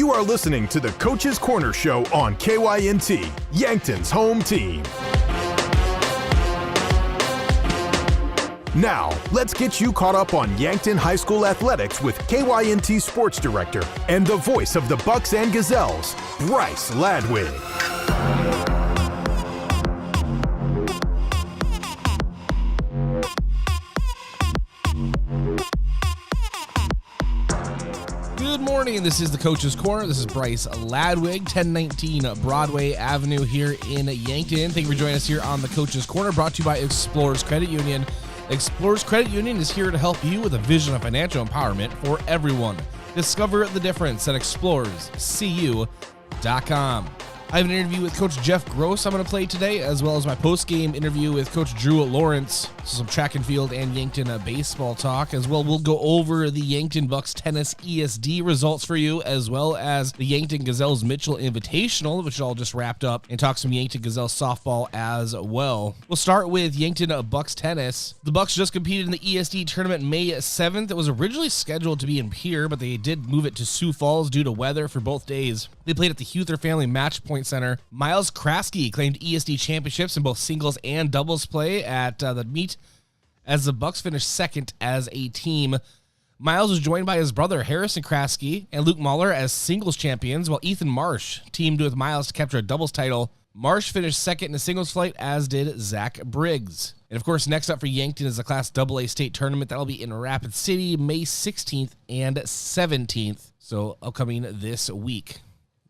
You are listening to the Coach's Corner Show on KYNT, Yankton's home team. Now, let's get you caught up on Yankton High School athletics with KYNT Sports Director and the voice of the Bucks and Gazelles, Bryce Ladwig. Good morning. This is the Coach's Corner. This is Bryce Ladwig, 1019 Broadway Avenue here in Yankton. Thank you for joining us here on the Coach's Corner, brought to you by Explorers Credit Union. Explorers Credit Union is here to help you with a vision of financial empowerment for everyone. Discover the difference at explorerscu.com. I have an interview with Coach Jeff Gross I'm going to play today, as well as my post-game interview with Coach Drew Lawrence. So some track and field and Yankton baseball talk. As well, we'll go over the Yankton Bucks tennis ESD results for you, as well as the Yankton Gazelles Mitchell Invitational, which all just wrapped up, and talk some Yankton Gazelles softball as well. We'll start with Yankton Bucks tennis. The Bucks just competed in the ESD tournament May 7th. It was originally scheduled to be in Pierre, but they did move it to Sioux Falls due to weather for both days. They played at the Huther Family Match Point Center. Miles Kraske claimed ESD championships in both singles and doubles play at the meet, as the Bucks finished second as a team. Miles was joined by his brother Harrison Kraske and Luke Mahler as singles champions, while Ethan Marsh teamed with Miles to capture a doubles title. Marsh finished second in the singles flight, as did Zach Briggs. And of course, next up for Yankton is the Class AA state tournament. That'll be in Rapid City, May 16th and 17th, so upcoming this week.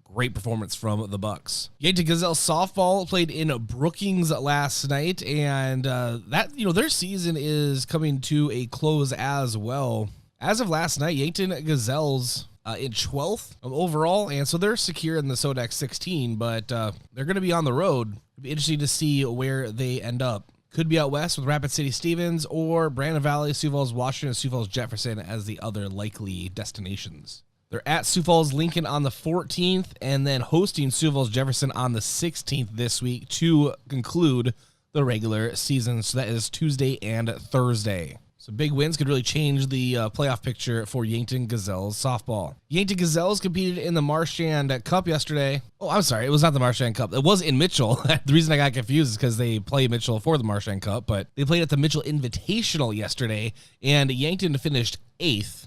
Great performance from the Bucks. Yankton Gazelles softball played in Brookings last night, and their season is coming to a close as well. As of last night, Yankton Gazelles in 12th overall, and so they're secure in the Sodex 16, but they're going to be on the road. It'll be interesting to see where they end up. Could be out west with Rapid City Stevens or Brandon Valley, Sioux Falls Washington, Sioux Falls Jefferson as the other likely destinations. They're at Sioux Falls Lincoln on the 14th and then hosting Sioux Falls Jefferson on the 16th this week to conclude the regular season. So that is Tuesday and Thursday. So big wins could really change the playoff picture for Yankton Gazelles softball. Yankton Gazelles competed in the Marchand Cup yesterday. Oh, I'm sorry. It was not the Marchand Cup. It was in Mitchell. The reason I got confused is because they play Mitchell for the Marchand Cup, but they played at the Mitchell Invitational yesterday, and Yankton finished 8th.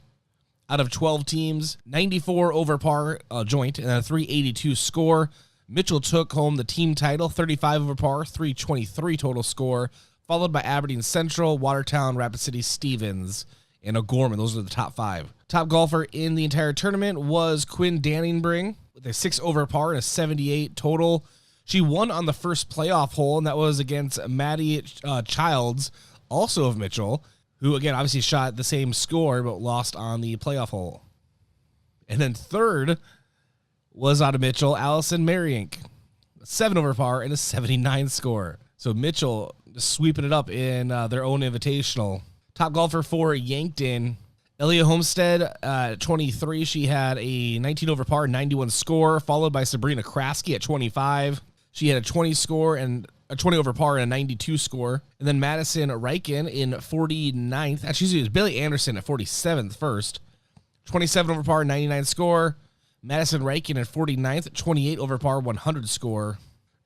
Out of 12 teams, 94 over par joint, and a 382 score. Mitchell took home the team title, 35 over par, 323 total score, followed by Aberdeen Central, Watertown, Rapid City Stevens, and O'Gorman. Those are the top 5. Top golfer in the entire tournament was Quinn Danningbrink with a 6 over par and a 78 total. She won on the first playoff hole, and that was against Maddie Childs, also of Mitchell, who, again, obviously shot the same score but lost on the playoff hole. And then third was out of Mitchell, Allison Mariink, 7 over par and a 79 score. So Mitchell just sweeping it up in their own invitational. Top golfer for Yankton, Elia Homestead, 23. She had a 19 over par, 91 score, followed by Sabrina Kraske at 25. She had a 20 score and a 20 over par and a 92 score. And then Madison Reichen in 49th. Actually, it was Billy Anderson at 47th first. 27 over par, 99 score. Madison Reichen at 49th, 28 over par, 100 score.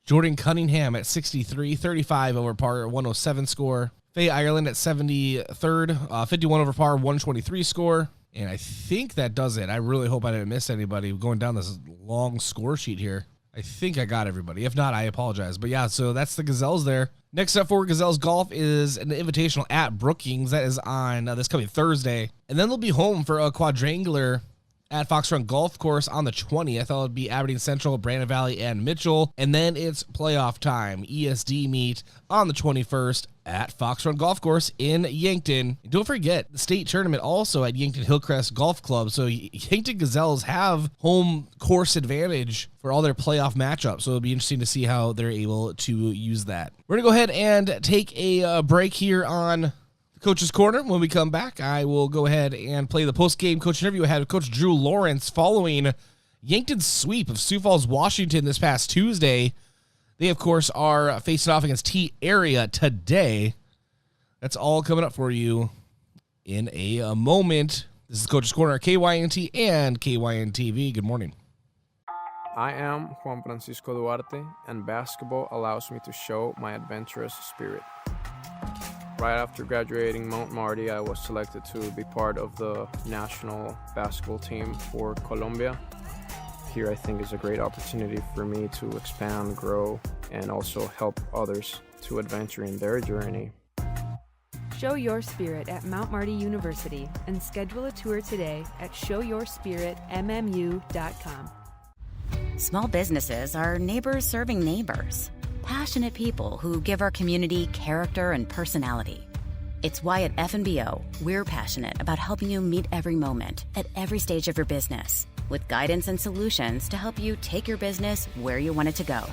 Jordan Cunningham at 63, 35 over par, 107 score. Faye Ireland at 73rd, 51 over par, 123 score. And I think that does it. I really hope I didn't miss anybody going down this long score sheet here. I think I got everybody. If not, I apologize. But yeah, so that's the Gazelles there. Next up for Gazelles Golf is an invitational at Brookings. That is on this coming Thursday. And then they'll be home for a quadrangular at Fox Run Golf Course on the 20th. That'll be Aberdeen Central, Brandon Valley, and Mitchell. And then it's playoff time. ESD meet on the 21st at Fox Run Golf Course in Yankton. And don't forget, the state tournament also at Yankton Hillcrest Golf Club. So Yankton Gazelles have home course advantage for all their playoff matchups. So it'll be interesting to see how they're able to use that. We're going to go ahead and take a break here on Coach's Corner. When we come back, I will go ahead and play the post-game coach interview I had with Coach Drew Lawrence following Yankton's sweep of Sioux Falls, Washington this past Tuesday. They, of course, are facing off against T-Area today. That's all coming up for you in a moment. This is Coach's Corner, KYNT and KYNTV. Good morning. I am Juan Francisco Duarte, and basketball allows me to show my adventurous spirit. Right after graduating Mount Marty, I was selected to be part of the national basketball team for Colombia. Here, I think, is a great opportunity for me to expand, grow, and also help others to adventure in their journey. Show your spirit at Mount Marty University and schedule a tour today at showyourspiritmmu.com. Small businesses are neighbors serving neighbors. Passionate people who give our community character and personality. It's why at FNBO, we're passionate about helping you meet every moment at every stage of your business with guidance and solutions to help you take your business where you want it to go.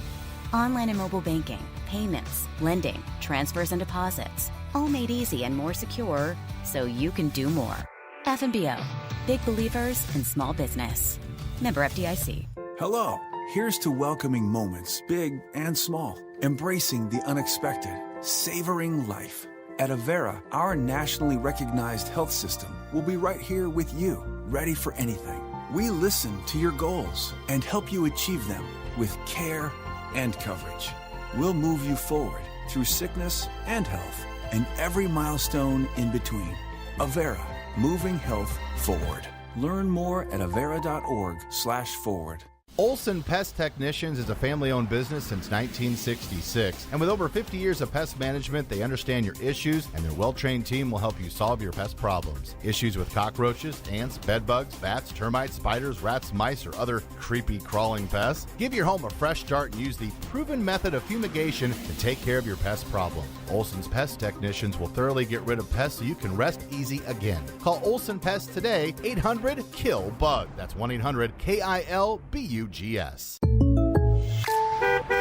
Online and mobile banking, payments, lending, transfers and deposits, all made easy and more secure so you can do more. FNBO, big believers in small business. Member FDIC. Hello. Here's to welcoming moments, big and small, embracing the unexpected, savoring life. At Avera, our nationally recognized health system will be right here with you, ready for anything. We listen to your goals and help you achieve them with care and coverage. We'll move you forward through sickness and health and every milestone in between. Avera, moving health forward. Learn more at avera.org/forward. Olson Pest Technicians is a family-owned business since 1966, and with over 50 years of pest management, they understand your issues, and their well-trained team will help you solve your pest problems. Issues with cockroaches, ants, bedbugs, bats, termites, spiders, rats, mice, or other creepy crawling pests? Give your home a fresh start and use the proven method of fumigation to take care of your pest problem. Olson's Pest Technicians will thoroughly get rid of pests so you can rest easy again. Call Olson Pest today, 800-KILL-BUG. That's 1-800-KILBUGS.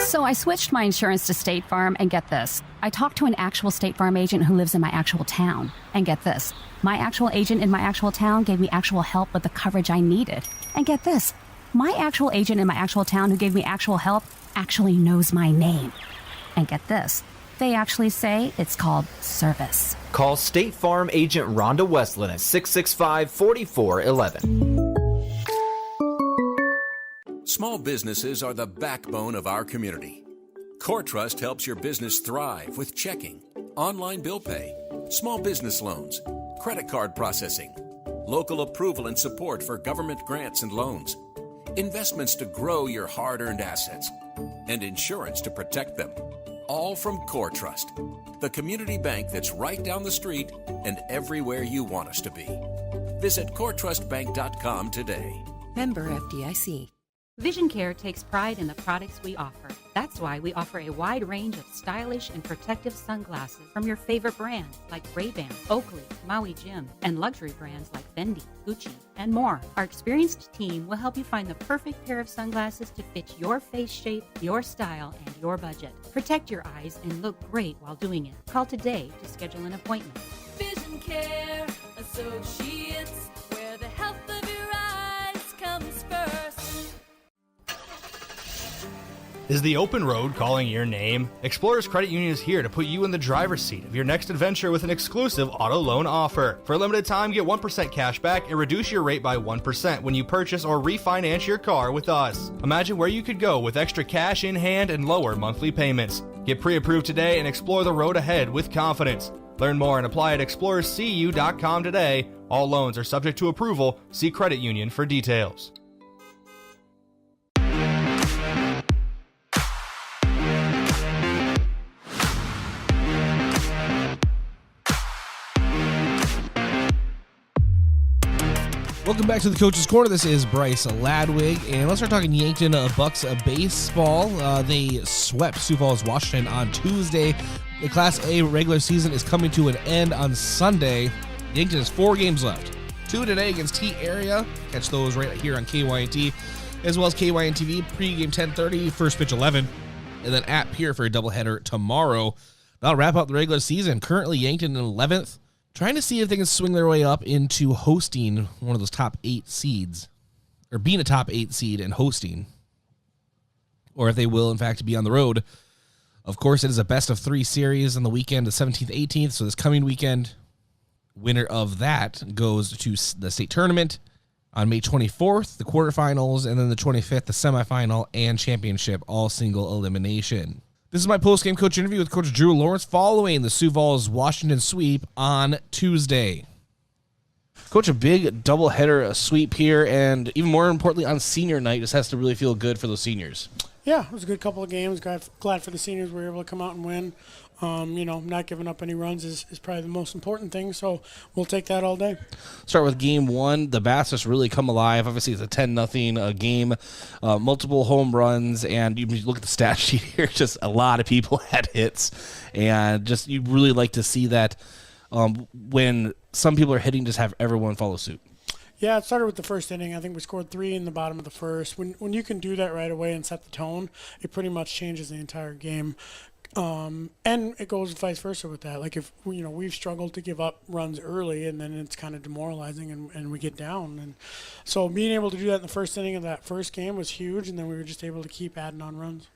So I switched my insurance to State Farm, and get this. I talked to an actual State Farm agent who lives in my actual town. And get this. My actual agent in my actual town gave me actual help with the coverage I needed. And get this. My actual agent in my actual town who gave me actual help actually knows my name. And get this. They actually say it's called service. Call State Farm agent Rhonda Westland at 665-4411. Small businesses are the backbone of our community. CoreTrust helps your business thrive with checking, online bill pay, small business loans, credit card processing, local approval and support for government grants and loans, investments to grow your hard-earned assets, and insurance to protect them. All from CoreTrust, the community bank that's right down the street and everywhere you want us to be. Visit CoreTrustBank.com today. Member FDIC. Vision Care takes pride in the products we offer. That's why we offer a wide range of stylish and protective sunglasses from your favorite brands like Ray-Ban, Oakley, Maui Jim, and luxury brands like Fendi, Gucci, and more. Our experienced team will help you find the perfect pair of sunglasses to fit your face shape, your style, and your budget. Protect your eyes and look great while doing it. Call today to schedule an appointment. Vision Care Associates, where the health of your eyes comes first. Is the open road calling your name? Explorers Credit Union is here to put you in the driver's seat of your next adventure with an exclusive auto loan offer. For a limited time, get 1% cash back and reduce your rate by 1% when you purchase or refinance your car with us. Imagine where you could go with extra cash in hand and lower monthly payments. Get pre-approved today and explore the road ahead with confidence. Learn more and apply at explorerscu.com today. All loans are subject to approval. See credit union for details. Welcome back to the Coach's Corner. This is Bryce Ladwig, and let's start talking Yankton Bucks baseball. They swept Sioux Falls, Washington on Tuesday. The Class A regular season is coming to an end on Sunday. Yankton has 4 games left. 2 today against T Area. Catch those right here on KYNT, as well as KYNTV. Pre-game 10:30, first pitch 11, and then at Pier for a doubleheader tomorrow. That'll wrap up the regular season. Currently, Yankton in 11th. Trying to see if they can swing their way up into hosting one of those top 8 seeds, or being a top 8 seed and hosting, or if they will, in fact, be on the road. Of course, it is a best-of-3 series on the weekend, the 17th, 18th, so this coming weekend, winner of that goes to the state tournament, On May 24th, the quarterfinals, and then the 25th, the semifinal and championship, all single elimination. This is my post-game coach interview with Coach Drew Lawrence following the Sioux Falls Washington sweep on Tuesday. Coach, a big doubleheader sweep here, and even more importantly, on senior night, this has to really feel good for those seniors. Yeah, it was a good couple of games. Glad for the seniors we were able to come out and win. Not giving up any runs is probably the most important thing, so we'll take that all day. Start with game one. The Bats just really come alive. Obviously, it's a 10-0 game, multiple home runs, and you look at the stat sheet here, just a lot of people had hits, and just you really like to see that when some people are hitting, just have everyone follow suit. Yeah, it started with the first inning. I think we scored 3 in the bottom of the first. When you can do that right away and set the tone, it pretty much changes the entire game. And it goes vice versa with that. Like if we've struggled to give up runs early, and then it's kind of demoralizing, and we get down. And so being able to do that in the first inning of that first game was huge, and then we were just able to keep adding on runs.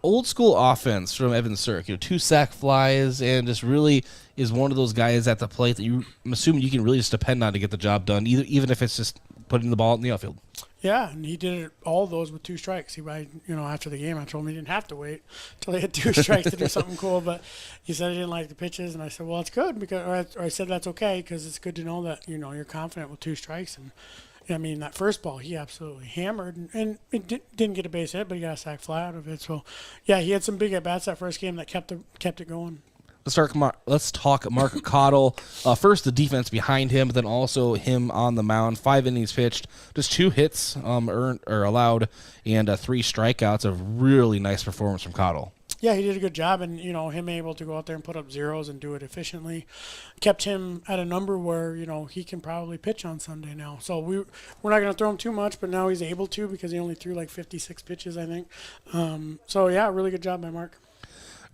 Old school offense from Evan Sirk, 2 sack flies, and just really is one of those guys at the plate that I'm assuming you can really just depend on to get the job done, even if it's just putting the ball in the outfield. Yeah, and he did all of those with 2 strikes. After the game, I told him he didn't have to wait until he had 2 strikes to do something cool. But he said he didn't like the pitches, and I said, well, it's good or I said that's okay because it's good to know that you're confident with 2 strikes. And I mean, that first ball he absolutely hammered, and it didn't get a base hit, but he got a sac fly out of it. So yeah, he had some big at bats that first game that kept it going. Let's talk Mark Cottle. First, the defense behind him, but then also him on the mound. 5 innings pitched, just 2 hits earned or allowed, and 3 strikeouts. A really nice performance from Cottle. Yeah, he did a good job, and him able to go out there and put up zeros and do it efficiently kept him at a number where he can probably pitch on Sunday now. So we're not going to throw him too much, but now he's able to because he only threw like 56 pitches, I think. So yeah, really good job by Mark.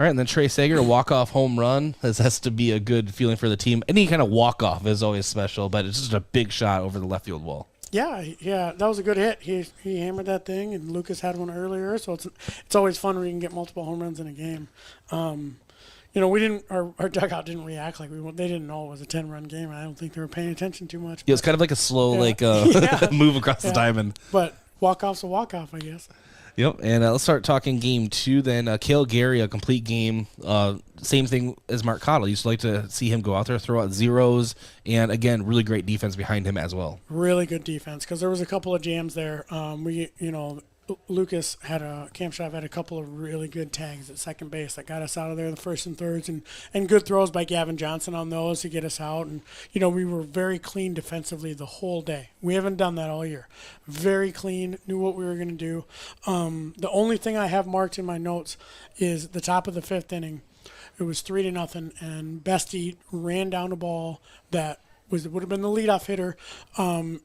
All right, and then Trey Sager, a walk-off home run. This has to be a good feeling for the team. Any kind of walk-off is always special, but it's just a big shot over the left field wall. Yeah, that was a good hit. He hammered that thing, and Lucas had one earlier, so it's always fun when you can get multiple home runs in a game. We didn't our dugout didn't react like they didn't know it was a 10-run game. I don't think they were paying attention too much. Yeah, it was kind of like a slow move across the diamond. But walk-off's a walk-off, I guess. Yep, and let's start talking game 2 then. Cale Gary, a complete game. Same thing as Mark Cottle. You used to like to see him go out there, throw out zeros, and again, really great defense behind him as well. Really good defense because there was a couple of jams there. Lucas Kamshav had a couple of really good tags at second base that got us out of there in the first and thirds, and good throws by Gavin Johnson on those to get us out. And, we were very clean defensively the whole day. We haven't done that all year. Very clean, knew what we were going to do. The only thing I have marked in my notes is the top of the 5th inning. It was 3-0, and Bestie ran down a ball that would have been the leadoff hitter.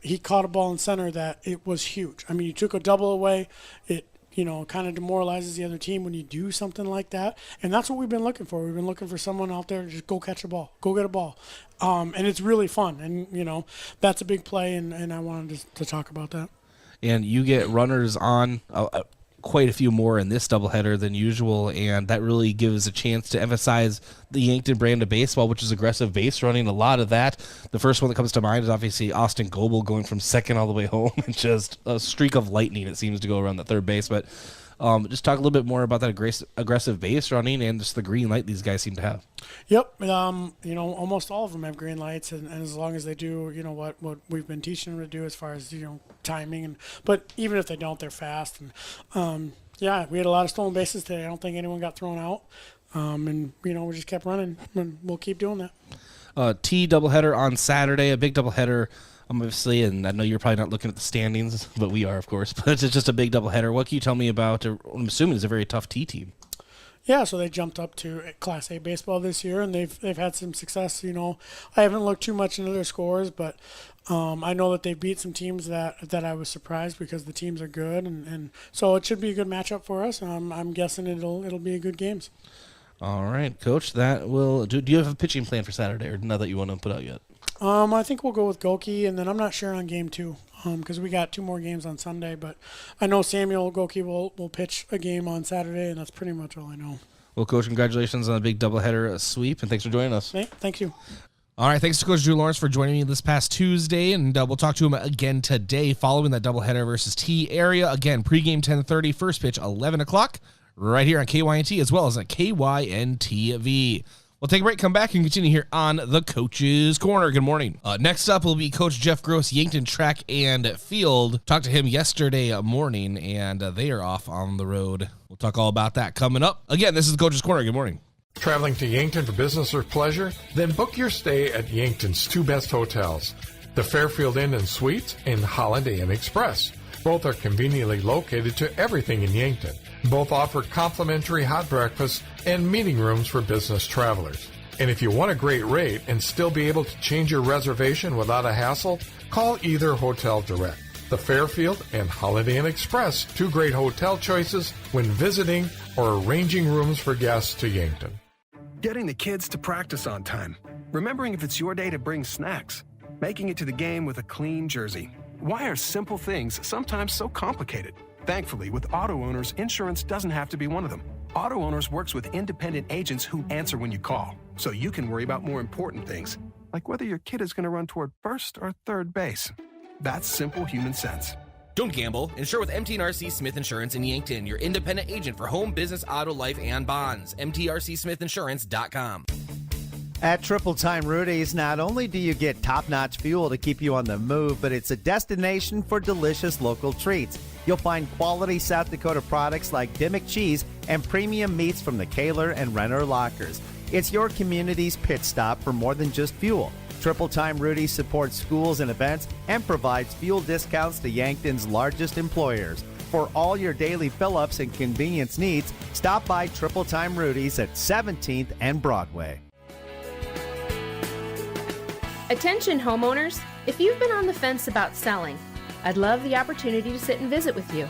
He caught a ball in center that it was huge. I mean, you took a double away. It, kind of demoralizes the other team when you do something like that. And that's what we've been looking for. We've been looking for someone out there to just go catch a ball, go get a ball. And it's really fun. And, that's a big play, and I wanted to talk about that. And you get runners on quite a few more in this doubleheader than usual, and that really gives a chance to emphasize the Yankton brand of baseball, which is aggressive base running. A lot of that. The first one that comes to mind is obviously Austin Goebel going from second all the way home, and just a streak of lightning it seems to go around the third base. But just talk a little bit more about that aggressive base running and just the green light these guys seem to have. Yep. Almost all of them have green lights, and as long as they do, what we've been teaching them to do as far as, timing. But even if they don't, they're fast. And, we had a lot of stolen bases today. I don't think anyone got thrown out. And, we just kept running, and we'll keep doing that. T doubleheader on Saturday, a big doubleheader. Obviously, and I know you're probably not looking at the standings, but we are, of course. But it's just a big doubleheader. What can you tell me about? I'm assuming it's a very tough T team. Yeah, so they jumped up to Class A baseball this year, and they've had some success. I haven't looked too much into their scores, but I know that they've beat some teams that I was surprised because the teams are good, and so it should be a good matchup for us. I'm guessing it'll be a good games. All right, Coach. That will do. Do you have a pitching plan for Saturday, or none that you want to put out yet? I think we'll go with Goki, and then I'm not sure on game 2 because we got 2 more games on Sunday. But I know Samuel Goki will pitch a game on Saturday, and that's pretty much all I know. Well, Coach, congratulations on a big doubleheader sweep, and thanks for joining us. Hey, thank you. All right, thanks to Coach Drew Lawrence for joining me this past Tuesday, and we'll talk to him again today following that doubleheader versus T area. Again, pregame 10:30, first pitch 11 o'clock, right here on KYNT as well as at KYNTV. We'll take a break, come back, and continue here on the Coach's Corner. Good morning. Next up will be Coach Jeff Gross, Yankton Track and Field. Talked to him yesterday morning, and they are off on the road. We'll talk all about that coming up. Again, this is the Coach's Corner. Good morning. Traveling to Yankton for business or pleasure? Then book your stay at Yankton's two best hotels, the Fairfield Inn and Suites and Holiday Inn Express. Both are conveniently located to everything in Yankton. Both offer complimentary hot breakfast and meeting rooms for business travelers. And if you want a great rate and still be able to change your reservation without a hassle, call either hotel direct. The Fairfield and Holiday Inn Express, two great hotel choices when visiting or arranging rooms for guests to Yankton. Getting the kids to practice on time. Remembering if it's your day to bring snacks. Making it to the game with a clean jersey. Why are simple things sometimes so complicated? Thankfully, with Auto Owners, insurance doesn't have to be one of them. Auto Owners works with independent agents who answer when you call, so you can worry about more important things, like whether your kid is going to run toward first or third base. That's simple human sense. Don't gamble. Insure with MTRC Smith Insurance in Yankton, your independent agent for home, business, auto, life, and bonds. MTRCSmithInsurance.com. At Triple Time Rudy's, not only do you get top-notch fuel to keep you on the move, but it's a destination for delicious local treats. You'll find quality South Dakota products like Dimmick cheese and premium meats from the Kaler and Renner lockers. It's your community's pit stop for more than just fuel. Triple Time Rudy's supports schools and events and provides fuel discounts to Yankton's largest employers. For all your daily fill-ups and convenience needs, stop by Triple Time Rudy's at 17th and Broadway. Attention homeowners, if you've been on the fence about selling, I'd love the opportunity to sit and visit with you.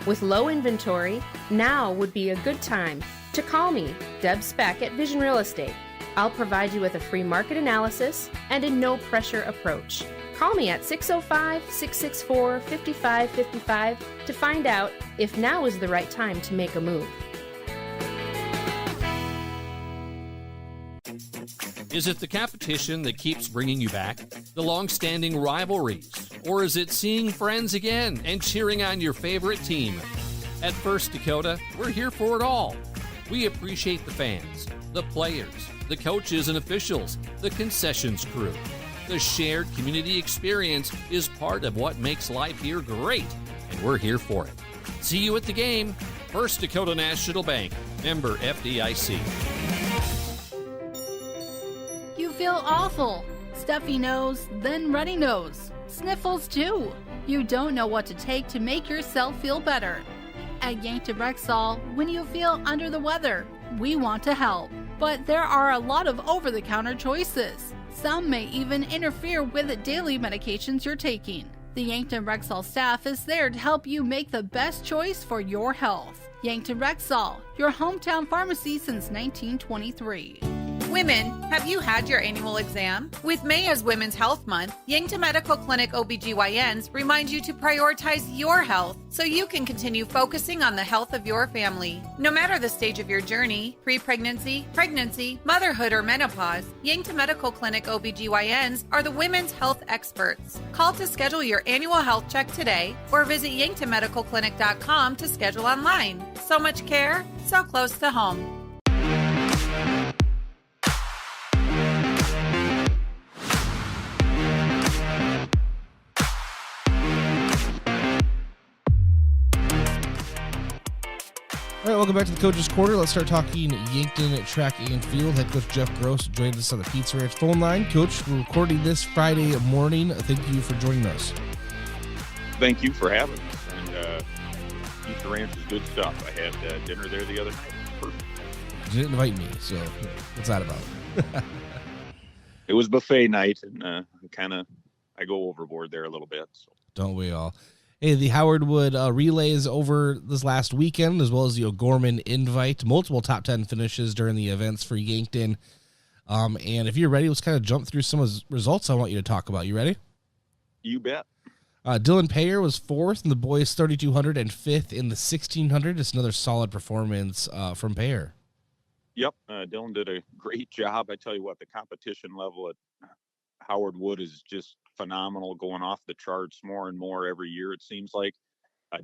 With low inventory, now would be a good time to call me, Deb Speck at Vision Real Estate. I'll provide you with a free market analysis and a no-pressure approach. Call me at 605-664-5555 to find out if now is the right time to make a move. Is it the competition that keeps bringing you back? The long-standing rivalries? Or is it seeing friends again and cheering on your favorite team? At First Dakota, we're here for it all. We appreciate the fans, the players, the coaches and officials, the concessions crew. The shared community experience is part of what makes life here great, and we're here for it. See you at the game. First Dakota National Bank, member FDIC. You feel awful. Stuffy nose, then runny nose. Sniffles too. You don't know what to take to make yourself feel better. At Yankton Rexall, when you feel under the weather, we want to help. But there are a lot of over-the-counter choices. Some may even interfere with the daily medications you're taking. The Yankton Rexall staff is there to help you make the best choice for your health. Yankton Rexall, your hometown pharmacy since 1923. Women, have you had your annual exam? With May as Women's Health Month, Yankton Medical Clinic OBGYNs remind you to prioritize your health so you can continue focusing on the health of your family. No matter the stage of your journey, pre-pregnancy, pregnancy, motherhood, or menopause, Yankton Medical Clinic OBGYNs are the women's health experts. Call to schedule your annual health check today or visit yanktonmedicalclinic.com to schedule online. So much care, so close to home. All right, welcome back to the Coach's Corner. Let's start talking Yankton Track and Field. Head coach Jeff Gross joins us on the Pizza Ranch phone line. Coach, we're recording this Friday morning. Thank you for joining us. Thank you for having us. And Pizza Ranch is good stuff. I had dinner there the other night. Perfect. You didn't invite me, so what's that about? It was buffet night, and I go overboard there a little bit. So. Don't we all? Hey, the Howard Wood relay is over this last weekend, as well as the O'Gorman Invite. Multiple top 10 finishes during the events for Yankton. And if you're ready, let's kind of jump through some of the results I want you to talk about. You ready? You bet. Dylan Payer was 4th in the boys 3,200 and 5th in the 1,600. It's another solid performance from Payer. Yep, Dylan did a great job. I tell you what, the competition level at Howard Wood is just phenomenal, going off the charts more and more every year, it seems like.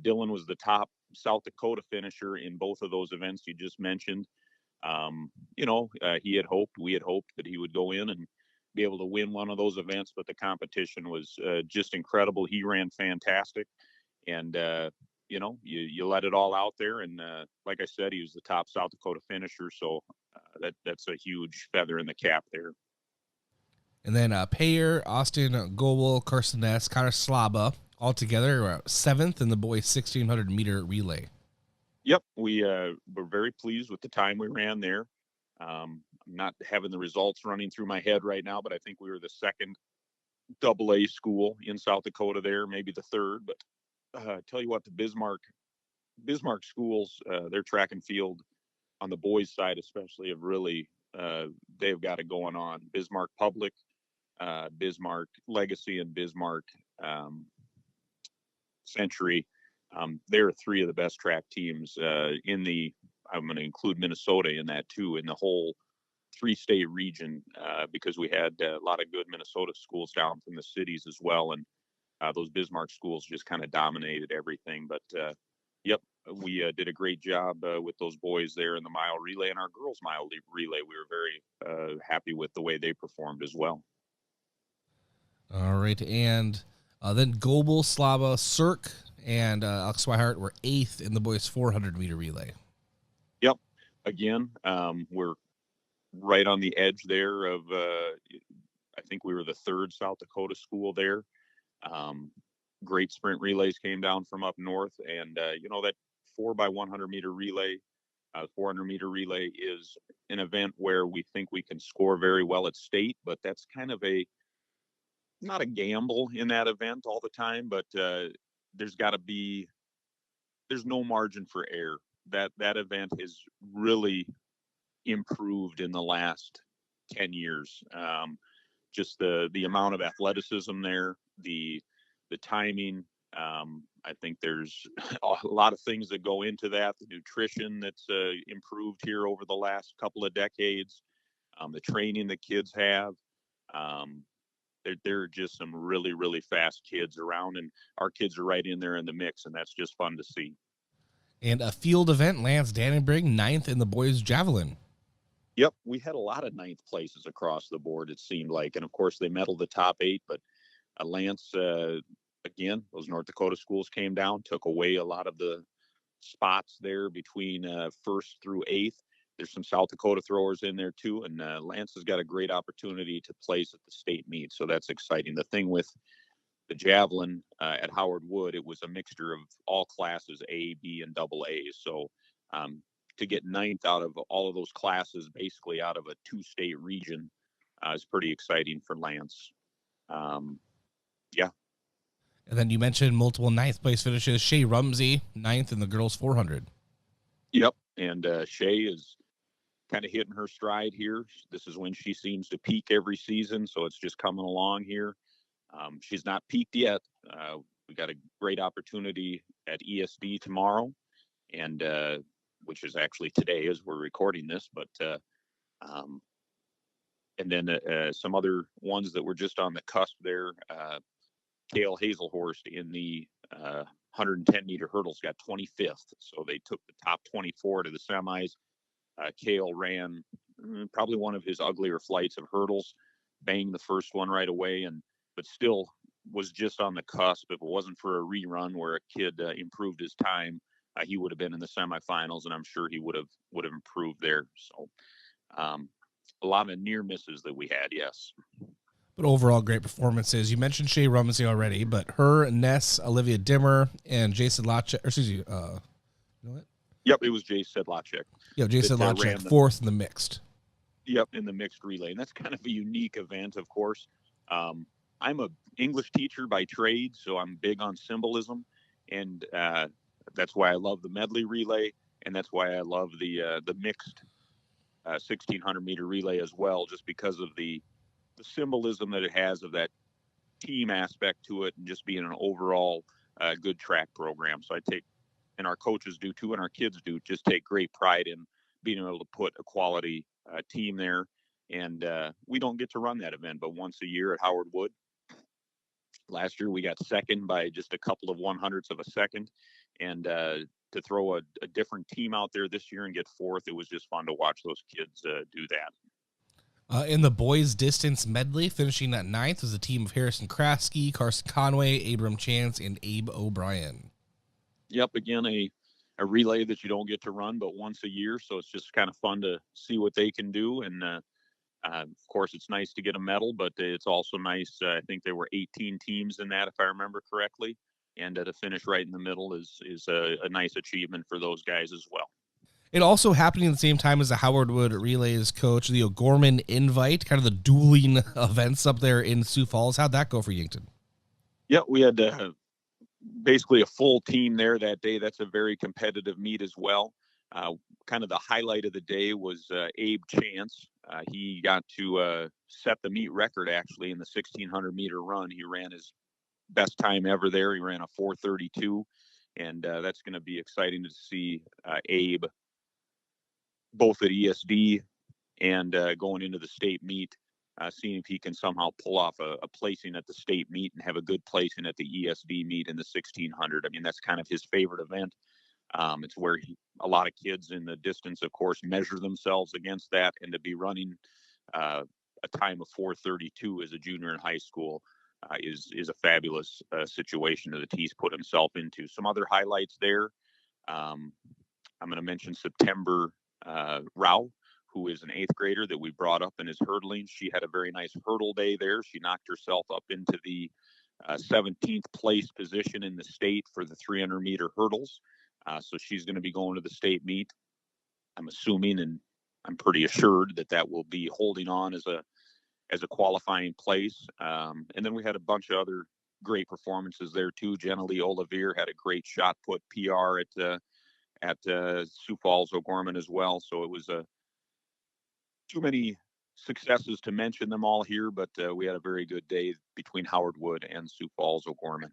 Dylan was the top South Dakota finisher in both of those events you just mentioned. We had hoped that he would go in and be able to win one of those events, but the competition was just incredible. He ran fantastic, and you let it all out there. And like I said, he was the top South Dakota finisher, so that's a huge feather in the cap there. And then Payer, Austin Goebel, Carson Ness, Connor Slaba, all together 7th in the boys 1,600 meter relay. Yep, we were very pleased with the time we ran there. I'm not having the results running through my head right now, but I think we were the second AA school in South Dakota there, maybe the third. But tell you what, the Bismarck schools, their track and field on the boys' side especially have really they've got it going on. Bismarck Public, Bismarck Legacy, and Bismarck Century. They're three of the best track teams I'm going to include Minnesota in that too, in the whole 3-state region, because we had a lot of good Minnesota schools down from the cities as well. And those Bismarck schools just kind of dominated everything. But yep, we did a great job with those boys there in the mile relay, and our girls mile relay. We were very happy with the way they performed as well. All right. And then Goebel, Slava, Cirque, and Alex Swihart were 8th in the boys 400 meter relay. Yep. Again, we're right on the edge there of, I think we were the third South Dakota school there. Great sprint relays came down from up north. And, that 4x100 meter relay, 400 meter relay is an event where we think we can score very well at state, but that's kind of not a gamble in that event all the time, but there's no margin for error. That event has really improved in the last 10 years. Just the amount of athleticism there, the timing. I think there's a lot of things that go into that. The nutrition that's improved here over the last couple of decades, the training the kids have. There are just some really, really fast kids around, and our kids are right in there in the mix, and that's just fun to see. And a field event, Lance Dannenbrink, 9th in the boys javelin. Yep, we had a lot of 9th places across the board, it seemed like. And, of course, they medaled the top 8. But Lance, again, those North Dakota schools came down, took away a lot of the spots there between 1st through 8th. There's some South Dakota throwers in there, too. And Lance has got a great opportunity to place at the state meet. So that's exciting. The thing with the javelin at Howard Wood, it was a mixture of all classes, A, B, and AA. So to get 9th out of all of those classes, basically out of a 2-state region, is pretty exciting for Lance. Yeah. And then you mentioned multiple 9th place finishes. Shay Rumsey, 9th in the girls 400. Yep. And Shay is kind of hitting her stride here. This is when she seems to peak every season. So it's just coming along here. She's not peaked yet. We got a great opportunity at ESD tomorrow, and which is actually today as we're recording this. But and then some other ones that were just on the cusp there. Kale Hazelhorst in the 110 meter hurdles got 25th, so they took the top 24 to the semis. Kale ran probably one of his uglier flights of hurdles, banged the first one right away, but still was just on the cusp. If it wasn't for a rerun where a kid improved his time, he would have been in the semifinals, and I'm sure he would have improved there. So a lot of near misses that we had, yes. But overall, great performances. You mentioned Shay Rumsey already, but her, Ness, Olivia Dimmer, and Jason Lachek, you know what? Yep, it was Jay Sedlacek. Yeah, Jason Sedlacek, 4th in the mixed. Yep, in the mixed relay. And that's kind of a unique event, of course. I'm an English teacher by trade, so I'm big on symbolism. And that's why I love the medley relay, and that's why I love the mixed 1,600 meter relay as well, just because of the symbolism that it has of that team aspect to it and just being an overall good track program. So I take, and our coaches do too, and our kids do, just take great pride in being able to put a quality team there. And we don't get to run that event but once a year at Howard Wood. Last year we got second by just a couple of 100ths of a second, and to throw a different team out there this year and get fourth, it was just fun to watch those kids do that. In the boys distance medley, finishing at 9th was a team of Harrison Kraske, Carson Conway, Abram Chance, and Abe O'Brien. Yep, again, a relay that you don't get to run but once a year, so it's just kind of fun to see what they can do. And of course, it's nice to get a medal, but it's also nice. I think there were 18 teams in that, if I remember correctly. And to finish right in the middle is a nice achievement for those guys as well. It also happening at the same time as the Howard Wood Relays, Coach, the O'Gorman Invite, kind of the dueling events up there in Sioux Falls. How'd that go for Yankton? Yeah, we had basically a full team there that day. That's a very competitive meet as well. Kind of the highlight of the day was Abe Chance. He got to set the meet record, actually, in the 1,600-meter run. He ran his best time ever there. He ran a 4:32, and that's going to be exciting to see Abe both at ESD and going into the state meet, seeing if he can somehow pull off a placing at the state meet and have a good placing at the ESD meet in the 1,600. I mean, that's kind of his favorite event. It's where a lot of kids in the distance, of course, measure themselves against that, and to be running a time of 4:32 as a junior in high school is a fabulous situation that he's put himself into. Some other highlights there. I'm going to mention September Rao, who is an 8th grader that we brought up in his hurdling. She had a very nice hurdle day there. She knocked herself up into the 17th place position in the state for the 300-meter hurdles. So she's going to be going to the state meet. I'm assuming, and I'm pretty assured that will be holding on as a qualifying place. And then we had a bunch of other great performances there too. Jenna Lee Olivier had a great shot put PR at Sioux Falls O'Gorman as well. So it was too many successes to mention them all here, but we had a very good day between Howard Wood and Sioux Falls O'Gorman.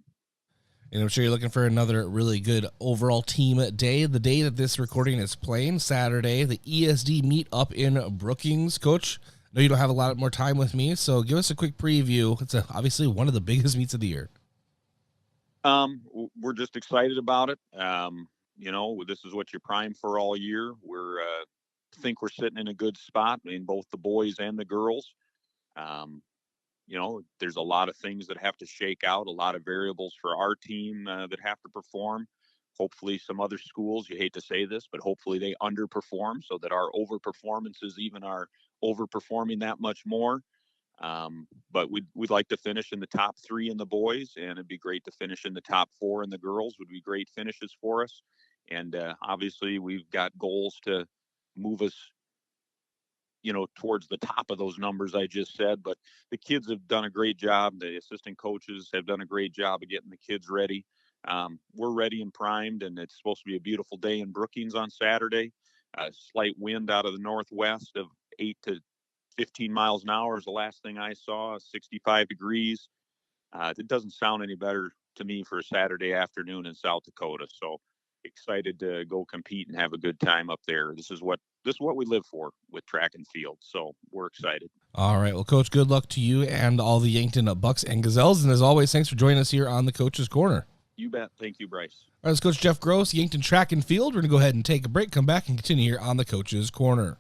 And I'm sure you're looking for another really good overall team day. The day that this recording is playing, Saturday, the ESD meet up in Brookings. Coach, I know you don't have a lot more time with me, so give us a quick preview. It's obviously one of the biggest meets of the year. We're just excited about it. This is what you're primed for all year. We're think we're sitting in a good spot in both the boys and the girls. There's a lot of things that have to shake out, a lot of variables for our team that have to perform. Hopefully some other schools, you hate to say this, but hopefully they underperform so that our overperformances even are overperforming that much more. But we'd like to finish in the top 3 in the boys, and it'd be great to finish in the top 4 in the girls. Would be great finishes for us. And obviously we've got goals to move us towards the top of those numbers I just said, but the kids have done a great job. The assistant coaches have done a great job of getting the kids ready. We're ready and primed, and it's supposed to be a beautiful day in Brookings on Saturday. Slight wind out of the northwest of 8 to 15 miles an hour is the last thing I saw, 65 degrees. It doesn't sound any better to me for a Saturday afternoon in South Dakota. So excited to go compete and have a good time up there. This is what we live for with track and field. So we're excited. All right. Well, Coach, good luck to you and all the Yankton Bucks and Gazelles. And as always, thanks for joining us here on the Coach's Corner. You bet. Thank you, Bryce. All right, it's Coach Jeff Gross, Yankton Track and Field. We're going to go ahead and take a break, come back, and continue here on the Coach's Corner.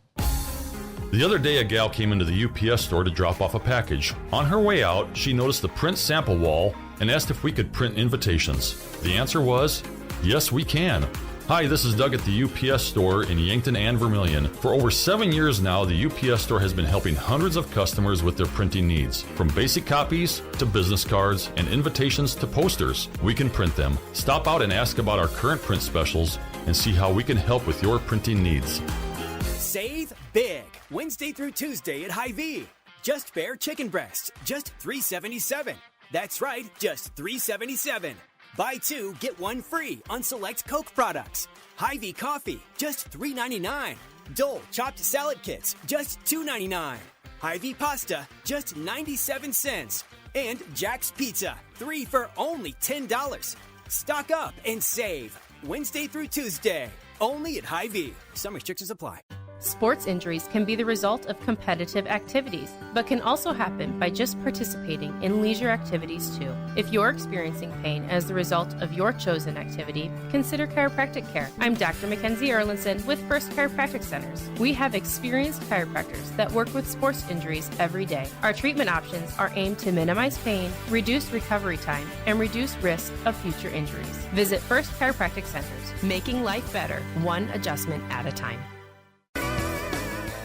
The other day, a gal came into the UPS store to drop off a package. On her way out, she noticed the print sample wall and asked if we could print invitations. The answer was, yes, we can. Hi, this is Doug at the UPS store in Yankton and Vermilion. For over 7 years now, the UPS store has been helping hundreds of customers with their printing needs. From basic copies to business cards and invitations to posters, we can print them. Stop out and ask about our current print specials and see how we can help with your printing needs. Save big Wednesday through Tuesday at Hy-Vee. Just Fair chicken breast, just $3.77. That's right, just $3.77. Buy 2, get 1 free on select Coke products. Hy-Vee coffee, just $3.99. Dole chopped salad kits, just $2.99. Hy-Vee pasta, just 97 cents. And Jack's Pizza, 3 for only $10. Stock up and save Wednesday through Tuesday, only at Hy-Vee. Some restrictions apply. Sports injuries can be the result of competitive activities, but can also happen by just participating in leisure activities too. If you're experiencing pain as the result of your chosen activity, consider chiropractic care. I'm Dr. Mackenzie Erlinson with First Chiropractic Centers. We have experienced chiropractors that work with sports injuries every day. Our treatment options are aimed to minimize pain, reduce recovery time, and reduce risk of future injuries. Visit First Chiropractic Centers, making life better, one adjustment at a time.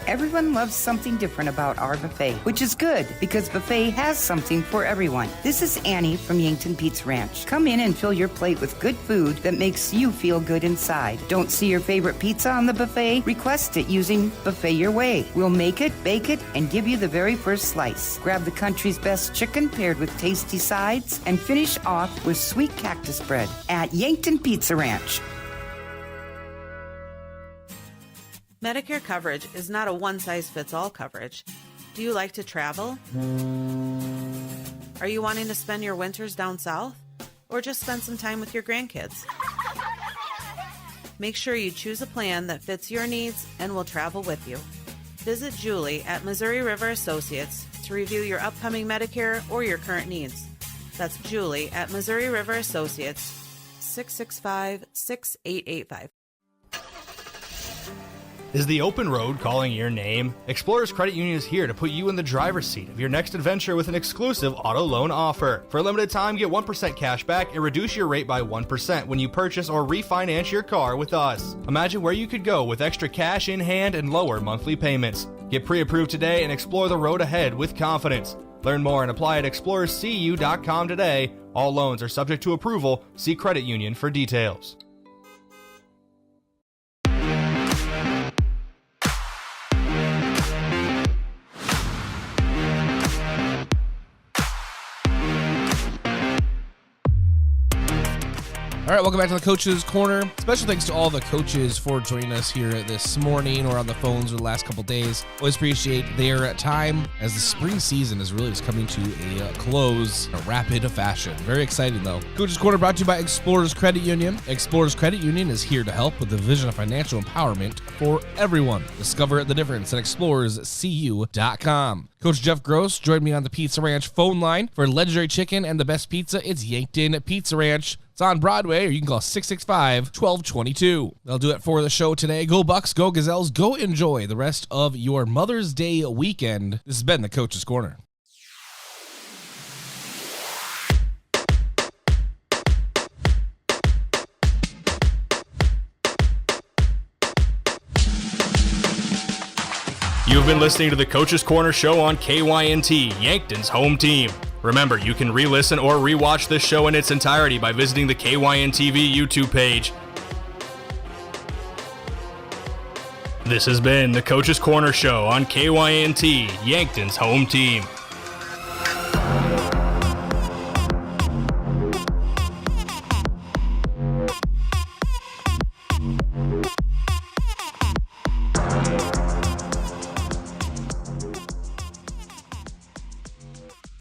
Everyone loves something different about our buffet, which is good because buffet has something for everyone. This is Annie from Yankton Pizza Ranch. Come in and fill your plate with good food that makes you feel good inside. Don't see your favorite pizza on the buffet? Request it using Buffet Your Way. We'll make it, bake it, and give you the very first slice. Grab the country's best chicken paired with tasty sides and finish off with sweet cactus bread at Yankton Pizza Ranch. Medicare coverage is not a one-size-fits-all coverage. Do you like to travel? Are you wanting to spend your winters down south? Or just spend some time with your grandkids? Make sure you choose a plan that fits your needs and will travel with you. Visit Julie at Missouri River Associates to review your upcoming Medicare or your current needs. That's Julie at Missouri River Associates, 665-6885. Is the open road calling your name? Explorers Credit Union is here to put you in the driver's seat of your next adventure with an exclusive auto loan offer. For a limited time, get 1% cash back and reduce your rate by 1% when you purchase or refinance your car with us. Imagine where you could go with extra cash in hand and lower monthly payments. Get pre-approved today and explore the road ahead with confidence. Learn more and apply at explorerscu.com today. All loans are subject to approval. See credit union for details. All right, welcome back to the Coach's Corner. Special thanks to all the coaches for joining us here this morning or on the phones over the last couple days. Always appreciate their time as the spring season is really just coming to a close in a rapid fashion. Very exciting, though. Coach's Corner brought to you by Explorers Credit Union. Explorers Credit Union is here to help with the vision of financial empowerment for everyone. Discover the difference at explorerscu.com. Coach Jeff Gross joined me on the Pizza Ranch phone line for legendary chicken and the best pizza. It's Yankton Pizza Ranch. It's on Broadway, or you can call 665-1222. That'll do it for the show today. Go Bucks, go Gazelles, go enjoy the rest of your Mother's Day weekend. This has been the Coach's Corner. You've been listening to the Coach's Corner show on KYNT, Yankton's home team. Remember, you can re-listen or re-watch this show in its entirety by visiting the KYNTV YouTube page. This has been the Coach's Corner show on KYNT, Yankton's home team.